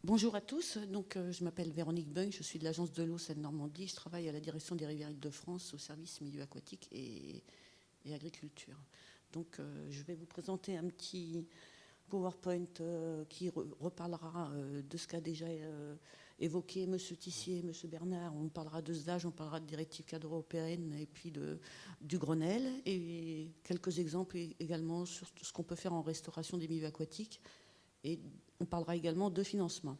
Bonjour à tous, je m'appelle Véronique Beugne, je suis de l'agence de l'eau Seine-Normandie, je travaille à la direction des rivières Île-de-France au service milieu aquatique et agriculture. Je vais vous présenter un petit PowerPoint qui reparlera de ce qu'a déjà évoqué M. Tissier, M. Bernard. On parlera de SDAGE, on parlera de directive cadre européenne et puis du Grenelle et quelques exemples également sur ce qu'on peut faire en restauration des milieux aquatiques. Et on parlera également de financement.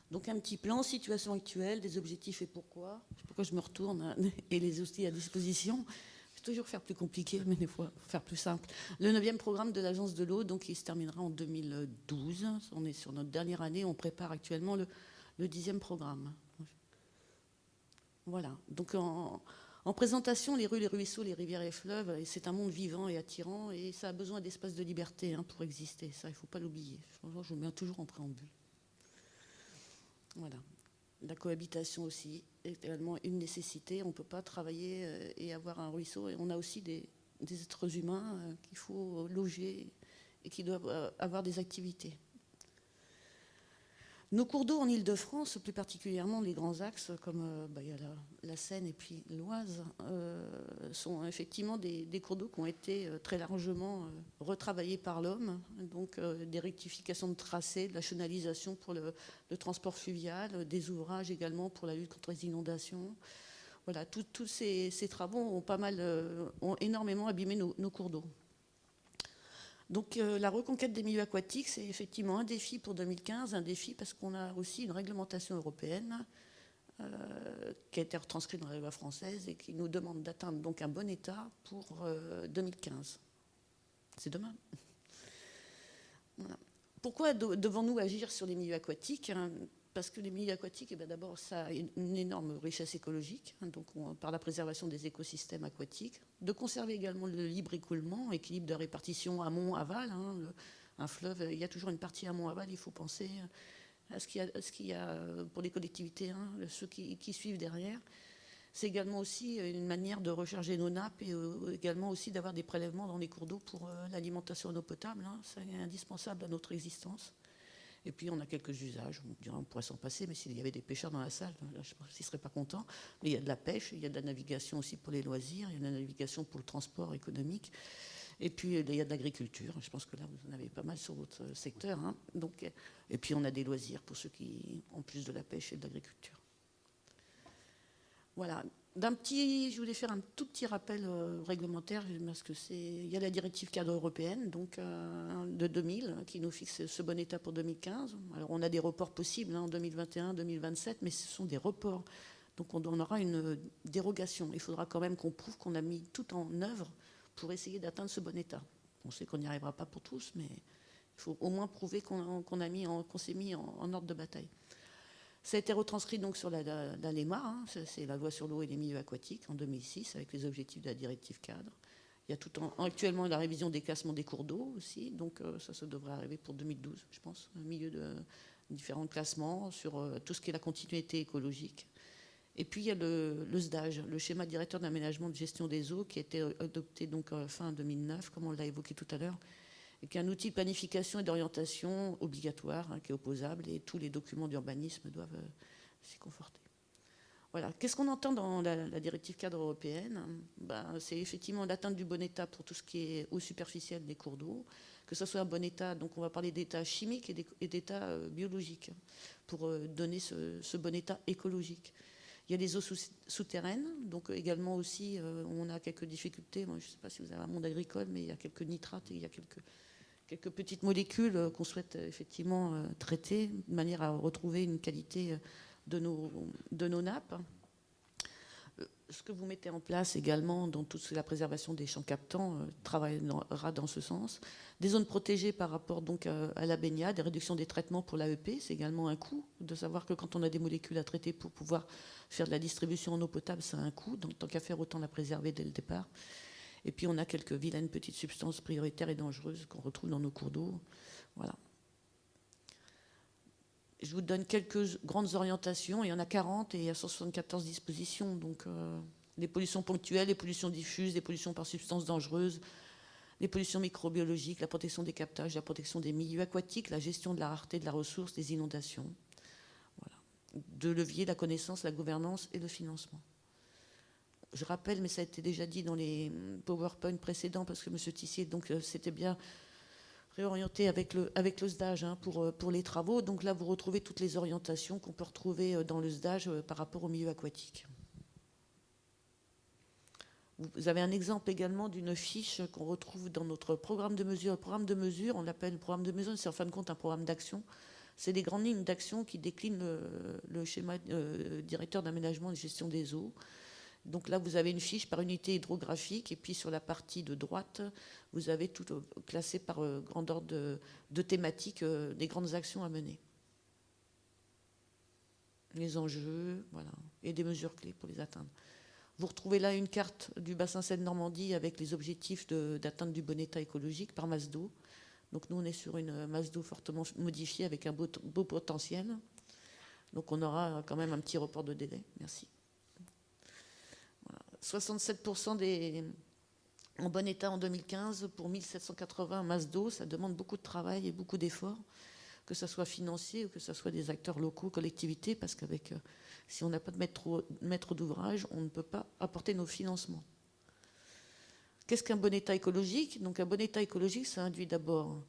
Donc un petit plan, situation actuelle, des objectifs et pourquoi je me retourne et les outils à disposition. Je vais toujours faire plus compliqué, mais des fois faire plus simple. Le 9e programme de l'Agence de l'eau, donc il se terminera en 2012. On est sur notre dernière année, on prépare actuellement le 10e programme. Voilà, donc en présentation, les rues, les ruisseaux, les rivières et fleuves, c'est un monde vivant et attirant et ça a besoin d'espace de liberté pour exister. Ça, il ne faut pas l'oublier. Je le mets toujours en préambule. Voilà. La cohabitation aussi est également une nécessité. On ne peut pas travailler et avoir un ruisseau. Et on a aussi des êtres humains qu'il faut loger et qui doivent avoir des activités. Nos cours d'eau en Île-de-France, plus particulièrement les grands axes comme il y a la Seine et puis l'Oise, sont effectivement des cours d'eau qui ont été très largement retravaillés par l'homme. Donc des rectifications de tracés, de la chenalisation pour le transport fluvial, des ouvrages également pour la lutte contre les inondations. Voilà, tous ces travaux ont énormément abîmé nos cours d'eau. Donc la reconquête des milieux aquatiques, c'est effectivement un défi pour 2015, un défi parce qu'on a aussi une réglementation européenne qui a été retranscrite dans la loi française et qui nous demande d'atteindre donc un bon état pour 2015. C'est demain. Voilà. Pourquoi devons-nous agir sur les milieux aquatiques ? Parce que les milieux aquatiques, d'abord, ça a une énorme richesse écologique, par la préservation des écosystèmes aquatiques, de conserver également le libre écoulement, équilibre de répartition amont-aval. Un fleuve, il y a toujours une partie amont-aval, il faut penser à ce qu'il y a pour les collectivités, ceux qui suivent derrière. C'est également aussi une manière de recharger nos nappes et également aussi d'avoir des prélèvements dans les cours d'eau pour l'alimentation en eau potable. C'est indispensable à notre existence. Et puis on a quelques usages, on pourrait s'en passer, mais s'il y avait des pêcheurs dans la salle, là, je pense qu'ils ne seraient pas contents. Mais il y a de la pêche, il y a de la navigation aussi pour les loisirs, il y a de la navigation pour le transport économique, et puis il y a de l'agriculture. Je pense que là, vous en avez pas mal sur votre secteur. Et puis on a des loisirs pour ceux qui, en plus de la pêche et de l'agriculture. Voilà. Je voulais faire un tout petit rappel réglementaire, parce que il y a la directive cadre européenne, de 2000, qui nous fixe ce bon état pour 2015. Alors on a des reports possibles en 2021, 2027, mais ce sont des reports. Donc on aura une dérogation. Il faudra quand même qu'on prouve qu'on a mis tout en œuvre pour essayer d'atteindre ce bon état. On sait qu'on n'y arrivera pas pour tous, mais il faut au moins prouver qu'on s'est mis en ordre de bataille. Ça a été retranscrit donc sur la LEMA, c'est la loi sur l'eau et les milieux aquatiques en 2006 avec les objectifs de la directive cadre. Il y a actuellement la révision des classements des cours d'eau aussi, donc ça devrait arriver pour 2012, je pense, au milieu de différents classements sur tout ce qui est la continuité écologique. Et puis il y a le SDAGE, le schéma directeur d'aménagement de gestion des eaux, qui a été adopté donc fin 2009, comme on l'a évoqué tout à l'heure, et qui est un outil de planification et d'orientation obligatoire, qui est opposable, et tous les documents d'urbanisme doivent s'y conforter. Voilà. Qu'est-ce qu'on entend dans la directive cadre européenne ? C'est effectivement l'atteinte du bon état pour tout ce qui est eau superficielle des cours d'eau, que ce soit un bon état, donc on va parler d'état chimique et d'état biologique, pour donner ce bon état écologique. Il y a les eaux souterraines, donc également aussi, on a quelques difficultés. Moi, je ne sais pas si vous avez un monde agricole, mais il y a quelques nitrates et il y a quelques petites molécules qu'on souhaite effectivement traiter, de manière à retrouver une qualité de nos nappes. Ce que vous mettez en place également dans toute la préservation des champs captants travaillera dans ce sens. Des zones protégées par rapport donc à la baignade, des réductions des traitements pour l'AEP, c'est également un coût de savoir que quand on a des molécules à traiter pour pouvoir faire de la distribution en eau potable, ça a un coût, donc tant qu'à faire, autant la préserver dès le départ. Et puis on a quelques vilaines petites substances prioritaires et dangereuses qu'on retrouve dans nos cours d'eau. Voilà. Je vous donne quelques grandes orientations. Il y en a 40 et il y a 174 dispositions. Donc les pollutions ponctuelles, les pollutions diffuses, les pollutions par substances dangereuses, les pollutions microbiologiques, la protection des captages, la protection des milieux aquatiques, la gestion de la rareté de la ressource, des inondations. Voilà. Deux leviers, la connaissance, la gouvernance et le financement. Je rappelle, mais ça a été déjà dit dans les PowerPoint précédents, parce que M. Tissier, donc c'était bien réorienté avec le SDAGE pour les travaux. Donc là, vous retrouvez toutes les orientations qu'on peut retrouver dans le SDAGE par rapport au milieu aquatique. Vous avez un exemple également d'une fiche qu'on retrouve dans notre programme de mesure. Le programme de mesure, on l'appelle programme de mesure, c'est en fin de compte un programme d'action. C'est des grandes lignes d'action qui déclinent le schéma directeur d'aménagement et de gestion des eaux. Donc là, vous avez une fiche par unité hydrographique, et puis sur la partie de droite, vous avez tout classé par grand ordre de thématiques des grandes actions à mener. Les enjeux, voilà, et des mesures clés pour les atteindre. Vous retrouvez là une carte du bassin Seine-Normandie avec les objectifs d'atteinte du bon état écologique par masse d'eau. Donc nous, on est sur une masse d'eau fortement modifiée avec un beau potentiel. Donc on aura quand même un petit report de délai. Merci. Voilà. 67% en bon état en 2015 pour 1780 masses d'eau. Ça demande beaucoup de travail et beaucoup d'efforts, que ce soit financier ou que ce soit des acteurs locaux, collectivités, parce qu'avec si on n'a pas de maître d'ouvrage, on ne peut pas apporter nos financements. Qu'est-ce qu'un bon état écologique? Donc un bon état écologique, ça induit d'abord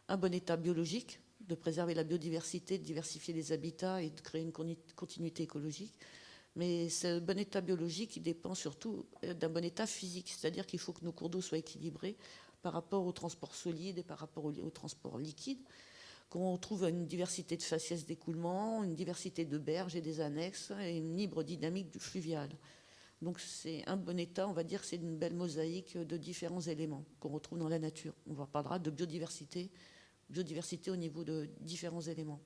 un bon état biologique, de préserver la biodiversité, de diversifier les habitats et de créer une continuité écologique. Mais ce bon état biologique, il dépend surtout d'un bon état physique, c'est-à-dire qu'il faut que nos cours d'eau soient équilibrés par rapport au transport solide et par rapport au transport liquide, qu'on trouve une diversité de faciès d'écoulement, une diversité de berges et des annexes, et une libre dynamique du fluvial. Donc c'est un bon état, on va dire que c'est une belle mosaïque de différents éléments qu'on retrouve dans la nature. On parlera de biodiversité au niveau de différents éléments.